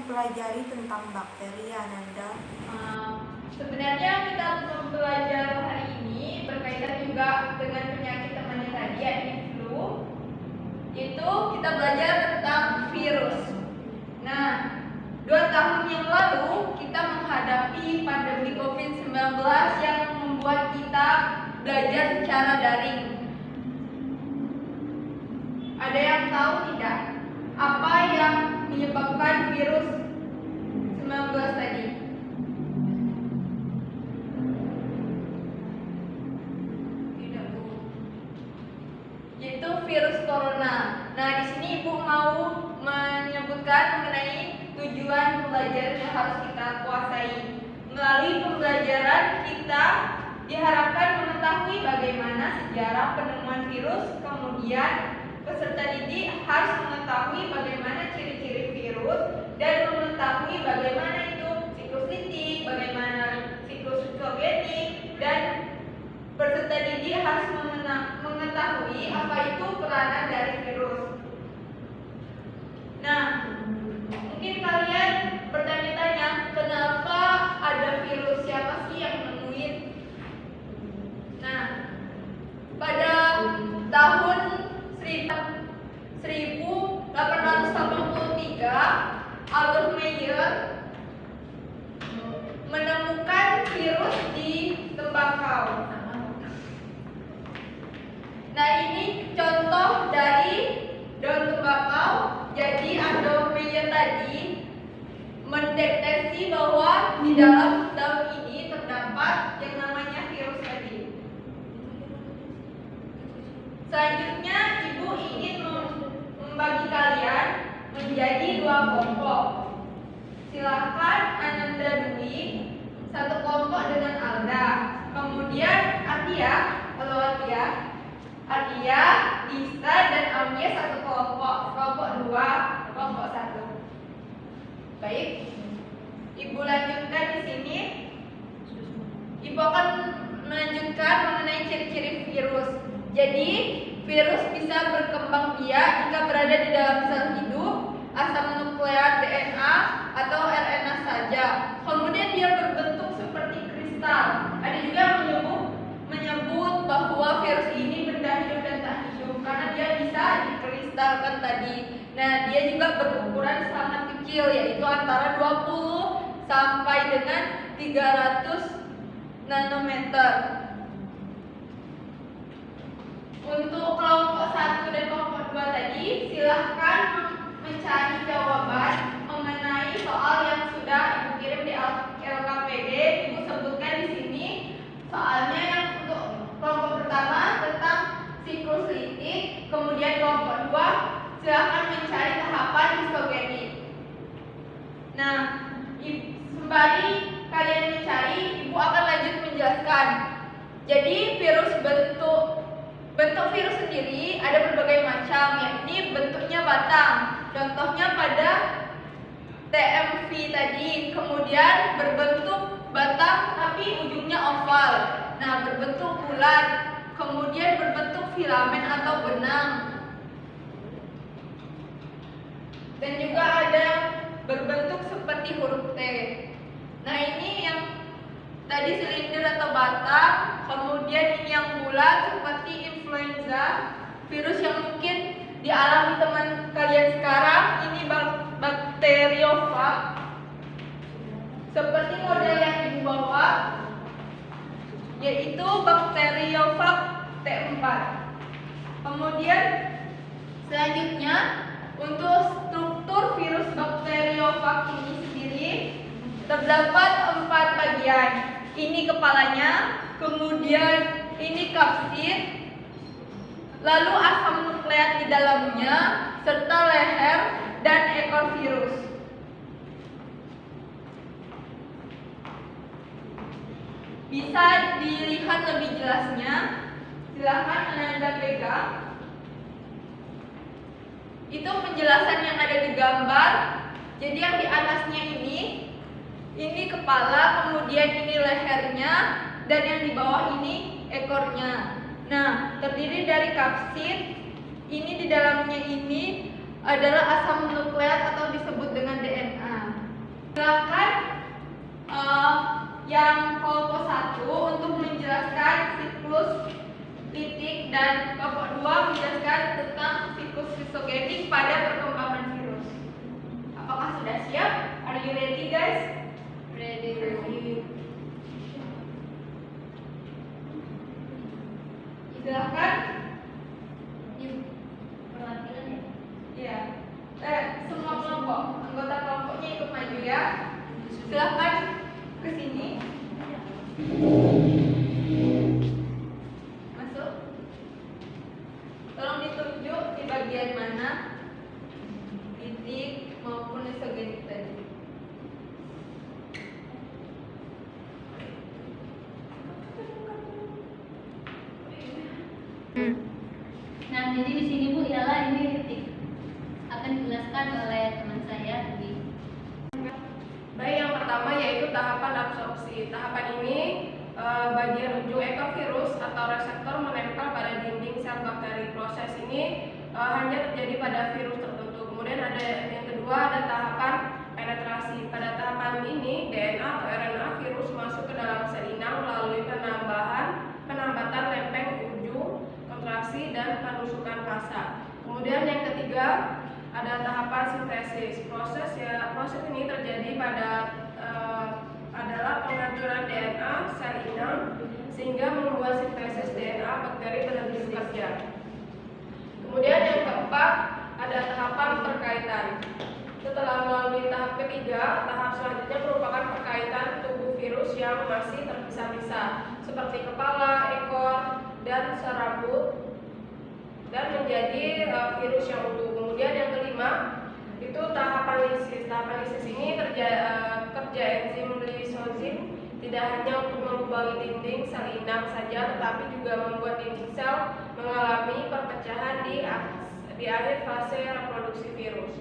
mempelajari tentang bakteri, Ananda? Sebenarnya kita mempelajari hari ini berkaitan juga dengan penyakit temannya tadi, yakni flu. Itu kita belajar tentang virus. Nah, 2 tahun yang lalu kita menghadapi pandemi COVID-19 yang membuat kita belajar secara daring. Ada yang tahu tidak apa yang menyebabkan virus 19 tadi? Tidak, Bu. Yaitu virus corona. Nah, di sini Ibu mau menyebutkan mengenai tujuan pembelajaran yang harus kita kuasai. Melalui pembelajaran kita diharapkan mengetahui bagaimana sejarah penemuan virus, kemudian peserta didik harus mengetahui bagaimana ciri-ciri virus dan mengetahui bagaimana itu siklus litik, bagaimana siklus sitogenik, dan peserta didik harus mengetahui apa itu peranan dari virus. Nah, mungkin kalian bertanya-tanya, kenapa ada virus, siapa sih yang nemuin? Nah, pada tahun 1883, Albert Meyer menemukan virus di tembakau. Nah, ini contoh dari daun tembakau. Jadi Albert Meyer tadi mendeteksi bahwa di dalam daun ini terdapat yang namanya virus tadi. Selanjutnya Ibu ingin membagi kalian menjadi 2 kelompok. Silakan Ananda Dwi satu kelompok dengan Alda. Kemudian Atia, halo Atia, Dista dan Amia satu kelompok. Kelompok 2, kelompok 1. Baik. Ibu lanjutkan di sini. Ibu akan melanjutkan mengenai ciri-ciri virus. Jadi, virus bisa berkembang biak jika berada di dalam sel hidup, asam nukleat DNA atau RNA saja. Kemudian dia berbentuk seperti kristal. Ada juga menyebut bahwa virus ini benda hidup dan tak hidup karena dia bisa dikristalkan tadi. Nah, dia juga berukuran sangat kecil, yaitu antara 20 sampai dengan 300 nanometer. Untuk kelompok 1 dan kelompok 2 tadi, silahkan mencari jawaban mengenai soal yang sudah Ibu kirim di LKPD. Ibu sebutkan di sini soalnya yang untuk kelompok pertama tentang siklus litik, kemudian kelompok 2 silahkan mencari tahapan histogenik. Nah, sembari kalian mencari, Ibu akan lanjut menjelaskan. Jadi bentuk virus sendiri ada berbagai macam, yakni bentuknya batang. Contohnya pada TMV tadi, kemudian berbentuk batang tapi ujungnya oval. Nah, berbentuk bulat, kemudian berbentuk filamen atau benang. Dan juga ada berbentuk seperti huruf T. Nah, ini yang tadi silinder atau batang, kemudian ini yang bulat seperti influenza, virus yang mungkin dialami teman kalian sekarang. Ini bakteriofag, seperti model yang Ibu bawa, yaitu bakteriofag T4. Kemudian selanjutnya untuk struktur virus bakteriofag ini sendiri terdapat 4 bagian. Ini kepalanya, kemudian ini kapsid, lalu asam nukleat di dalamnya, serta leher dan ekor virus. Bisa dilihat lebih jelasnya, silahkan Anda pegang. Itu penjelasan yang ada di gambar. Jadi yang di atasnya ini kepala, kemudian ini lehernya, dan yang di bawah ini ekornya. Nah, terdiri dari kapsid. Ini di dalamnya ini adalah asam nukleat atau disebut dengan DNA. Silakan yang kelompok 1 untuk menjelaskan siklus litik dan kelompok 2 menjelaskan tentang siklus kristogenik pada perkembangan virus. Apakah sudah siap? Are you ready, guys? Ready. Silakan. Perwakilan ya? Iya. Semua kelompok, anggota kelompoknya ikut maju ya. Silakan ke sini. Masuk. Tolong ditunjuk di bagian mana litik maupun isogenik tadi. Nah, jadi di sini Bu ialah ini litik. Akan dijelaskan oleh teman saya di. Baik, yang pertama yaitu tahapan absorpsi. Tahapan ini bagian ujung ekor virus atau reseptor menempel pada dinding sel bakteri. Proses ini hanya terjadi pada virus tertentu. Kemudian ada yang kedua, ada tahapan penetrasi. Pada tahapan ini DNA atau RNA virus masuk ke dalam sel inang melalui penambatan lempeng ujung, kontraksi dan penusukan pasa. Kemudian yang ketiga ada tahapan sintesis. Proses ini terjadi adalah penghancuran DNA sel inang sehingga membuat sintesis DNA bakteri berhenti bekerja. Kemudian yang keempat ada tahapan perkaitan. Setelah melalui tahap ketiga, tahap selanjutnya merupakan perkaitan tubuh virus yang masih terpisah-pisah seperti kepala, ekor, dan serabut dan menjadi virus yang utuh. Kemudian yang kelima itu tahapan lisis. Tahapan lisis ini kerja enzim lisozim tidak hanya untuk melubangi dinding sel inang saja, tetapi juga membuat dinding sel mengalami perpecahan di akhir fase reproduksi virus.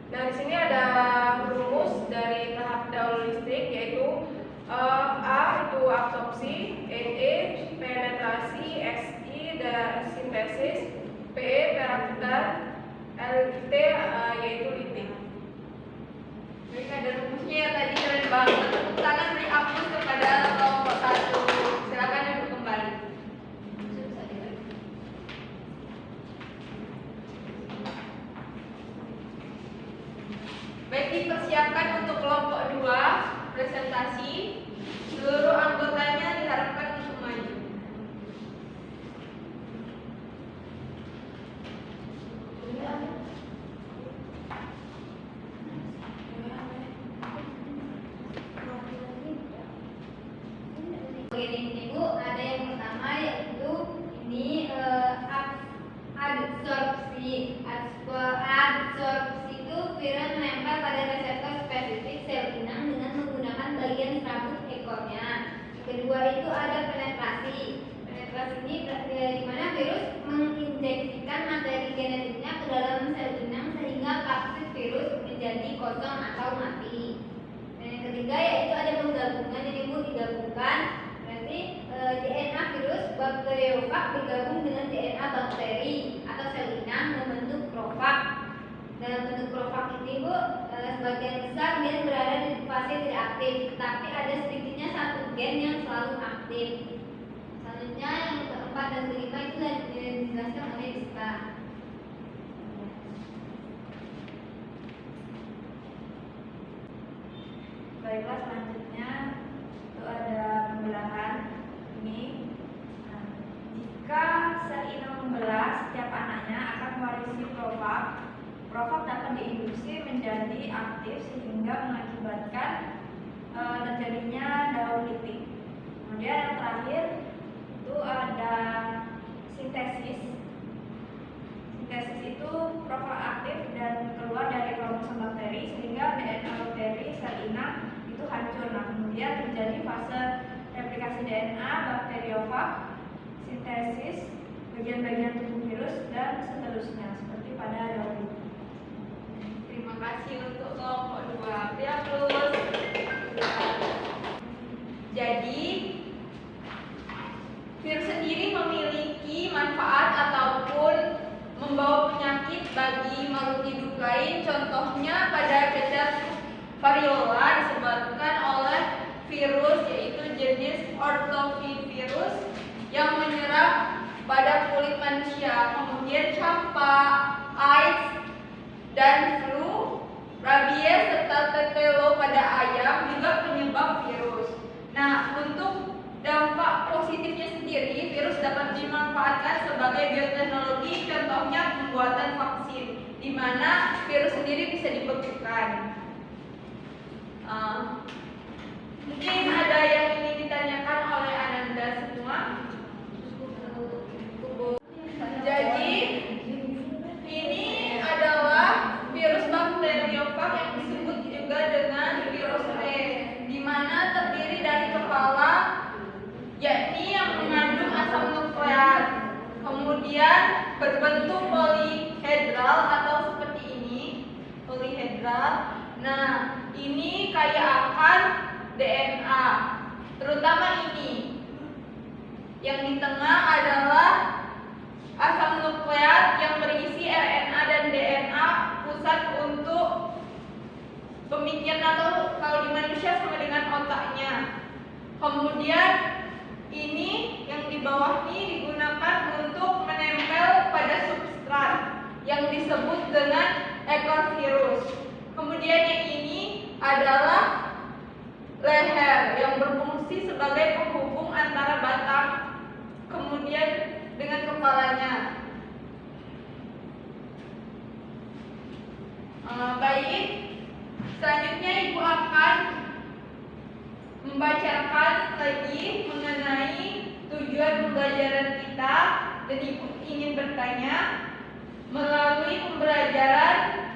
Nah, di sini ada rumus dari tahap daulistik, yaitu A itu absorpsi, Ne penetrasi, Si sintesis, P perakhitan, LT yaitu litik. Baik, ada rumusnya ya tadi, keren banget. Tepuk tangan beri aplaus kepada kelompok 1. Silakan duduk kembali. Baik, dipersiapkan untuk kelompok 2 presentasi. Seluruh anggotanya diharapkan untuk maju. Bagian ini Bu, ada yang pertama yaitu ini adsorpsi. Adsorpsi itu virus menempel pada reseptor spesifik sel inang dengan menggunakan bagian serabut ekornya. Kedua itu ada penetrasi. Penetrasi ini di mana virus menginjeksikan materi genetiknya ke dalam sel inang sehingga kapsid virus menjadi kosong atau mati. Dan yang ketiga yaitu ada penggabungan. Jadi Bu, digabungkan DNA virus bakteriofag bergabung dengan DNA bakteri atau sel inang membentuk profag. Dalam bentuk profag ini Bu, sebagian besar gen berada di fase tidak aktif, tetapi ada sedikitnya satu gen yang selalu aktif. Selanjutnya yang keempat dan kelima itu dijelaskan oleh Rizka. Baiklah, selanjutnya itu ada pembelahan ini. Nah, jika sel inang membelah, setiap anaknya akan mewarisi profag. Profag dapat diinduksi menjadi aktif sehingga mengakibatkan terjadinya daulitik. Kemudian yang terakhir itu ada sintesis. Sintesis itu profag aktif dan keluar dari kromosom bakteri sehingga DNA bakteri sel inang itu hancur. Nah, kemudian terjadi fase replikasi DNA bakteriofag, sintesis bagian-bagian tubuh virus dan seterusnya seperti pada daulitik. Terima kasih untuk kelompok 2. Beri aplaus. Jadi, virus sendiri memiliki manfaat ataupun membawa penyakit bagi makhluk hidup lain. Contohnya pada cacar Variola disebabkan oleh virus yaitu jenis ortovirus yang menyerang pada kulit manusia. Kemudian campak, AIDS, dan flu, rabies serta tetelo pada ayam juga penyebab virus. Nah, untuk dampak positifnya sendiri, virus dapat dimanfaatkan sebagai bioteknologi, contohnya pembuatan vaksin, di mana virus sendiri bisa dibekukan. Mungkin ada yang ingin ditanyakan oleh Ananda semua. Jadi ini adalah virus bakteriofag yang disebut juga dengan virus T, di mana terdiri dari kepala, yakni yang mengandung asam nukleat, kemudian berbentuk polihedral atau seperti ini, polihedral. Nah, ini kaya akan DNA, terutama ini. Yang di tengah adalah asam nukleat yang berisi RNA dan DNA, pusat untuk pemikiran atau kalau di manusia sama dengan otaknya. Kemudian ini yang di bawah ini digunakan untuk menempel pada substrat yang disebut dengan ekor virus. Kemudian yang ini adalah leher yang berfungsi sebagai penghubung antara batang kemudian dengan kepalanya. Baik, selanjutnya Ibu akan membacakan lagi mengenai tujuan pembelajaran kita, dan Ibu ingin bertanya, melalui pembelajaran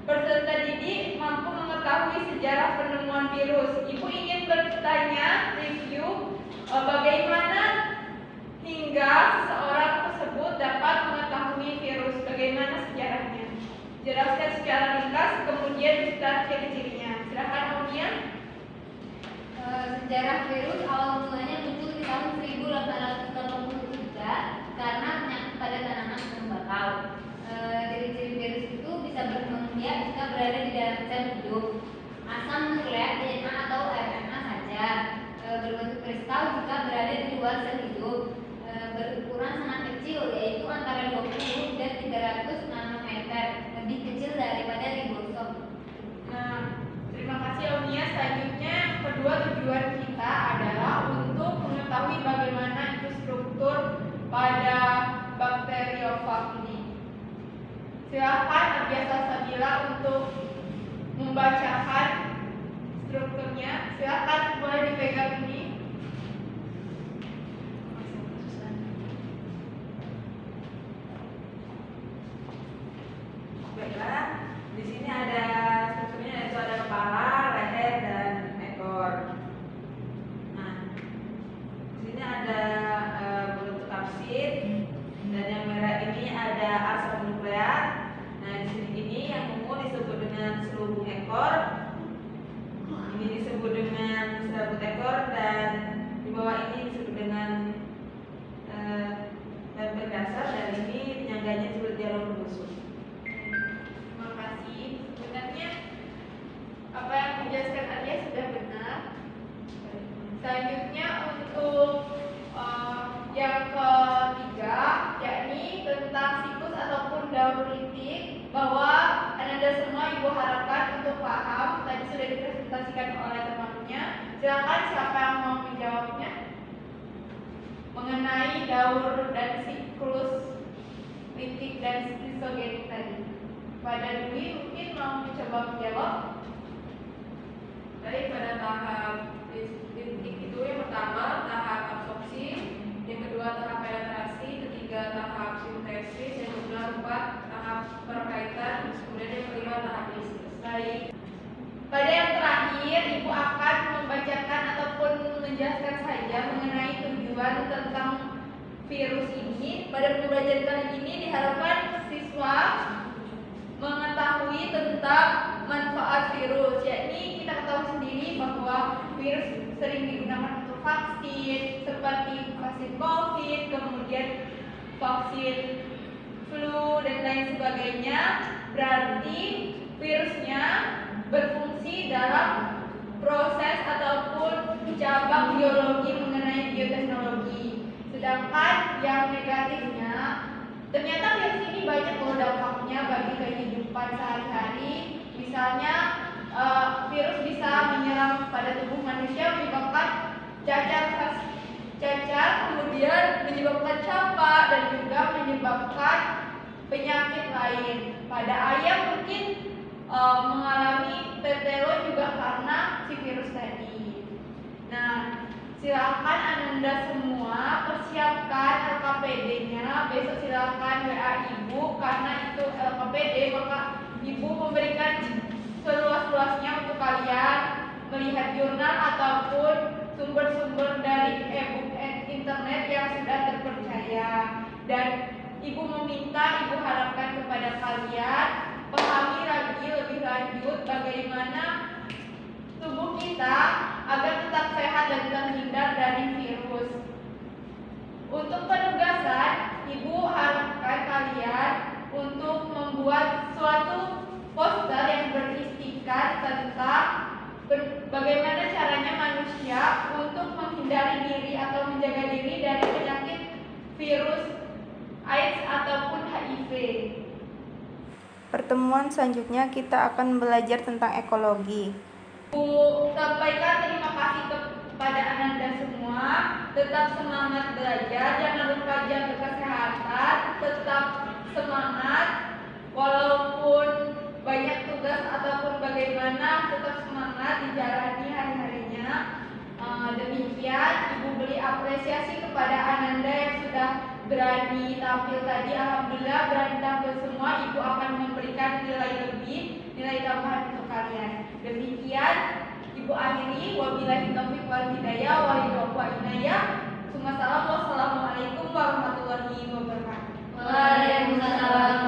peserta didik mampu mengetahui sejarah penemuan virus. Ibu ingin bertanya, review bagaimana hingga seseorang tersebut dapat mengetahui virus, bagaimana sejarahnya. Jelaskan secara ringkas, kemudian beserta ciri-cirinya. Silakan Aunia. Sejarah virus awal mulanya muncul di tahun 1883 karena penyakit pada tanaman tembakau. Ciri-ciri virus itu bisa berkembang biak jika berada di dalam sel hidup. Asam nukleat DNA atau RNA saja. Berbentuk kristal jika berada di luar sel hidup. Berukuran sangat kecil, yaitu antara 20 dan 300 nanometer, lebih kecil daripada ribosom. Nah, terima kasih Aunia. Selanjutnya, kedua tujuan kita adalah untuk mengetahui bagaimana itu struktur pada bakteriofag ini. Silakan Abiasa Sabila untuk membacakan strukturnya. Silakan boleh dipegang ini. Baiklah, di sini ada strukturnya, yaitu ada kepala, leher, dan ekor. Nah, di sini ada bentuk kapsid, dan yang merah ini ada asam nukleat. Nah, di sini ini yang ungu disebut dengan selubung ekor, ini disebut dengan serabut ekor, dan di bawah ini disebut dengan lempeng dasar, dan ini penyangganya disebut jalur busuk. Terima kasih. Sebenarnya apa yang dijelaskan Alia sudah benar. Selanjutnya untuk yang ketiga, yakni tentang siklus ataupun daur litik, bahwa Anda semua Ibu harapkan untuk paham. Tadi sudah dipresentasikan oleh temannya. Silakan siapa yang mau menjawabnya mengenai daur dan siklus litik dan lisogenik tadi. Pada Dwi mungkin mau mencoba menjawab. Baik, pada tahap litik itu yang pertama tahap absorpsi, yang kedua tahap penetrasi, ketiga tahap sintesis, yang keempat tahap perkaitan, kemudian yang kelima tahap lisis. Baik. Pada yang terakhir, Ibu akan membacakan ataupun menjelaskan saja mengenai tujuan tentang virus ini. Pada pembelajaran kali ini diharapkan siswa mengetahui tentang manfaat virus, yakni kita ketahui sendiri bahwa virus sering digunakan untuk vaksin seperti vaksin COVID, kemudian vaksin flu dan lain sebagainya. Berarti virusnya berfungsi dalam proses ataupun cabang biologi mengenai bioteknologi. Sedangkan yang negatifnya, ternyata virus ini banyak loh dampaknya bagi kehidupan sehari-hari. Misalnya virus bisa menyerang pada tubuh manusia, menyebabkan cacar, kemudian menyebabkan campak dan juga menyebabkan penyakit lain. Pada ayam mungkin mengalami tetelo juga karena si virus tadi. Nah, silakan Ananda semua persiapkan LKPD-nya. Besok silakan WA Ibu karena itu LKPD, maka Ibu memberikan seluas-luasnya untuk kalian melihat jurnal ataupun sumber-sumber dari e-book internet yang sudah terpercaya. Dan Ibu meminta, Ibu harapkan kepada kalian pahami lagi lebih lanjut bagaimana tubuh kita agar tetap sehat dan terhindar dari virus. Untuk penugasan, Ibu harapkan kalian untuk membuat suatu poster yang berisikan tentang bagaimana caranya manusia untuk menghindari diri atau menjaga diri dari penyakit virus AIDS ataupun HIV. Pertemuan selanjutnya kita akan belajar tentang ekologi. Bu sampaikan terima kasih kepada Ananda semua. Tetap semangat belajar, jangan lupa jaga kesehatan, tetap semangat walaupun banyak tugas ataupun bagaimana, tetap semangat dijalani hari-harinya. Demikian Ibu beri apresiasi kepada Ananda yang sudah berani tampil tadi. Alhamdulillah berani tampil semua. Ibu akan memberikan nilai lebih, nilai tambahan untuk kalian. Demikian Ibu akhiri. Wabillahi taufiq wal hidayah wa inayah. Wassalamualaikum warahmatullahi wabarakatuh. Waalaikumsalam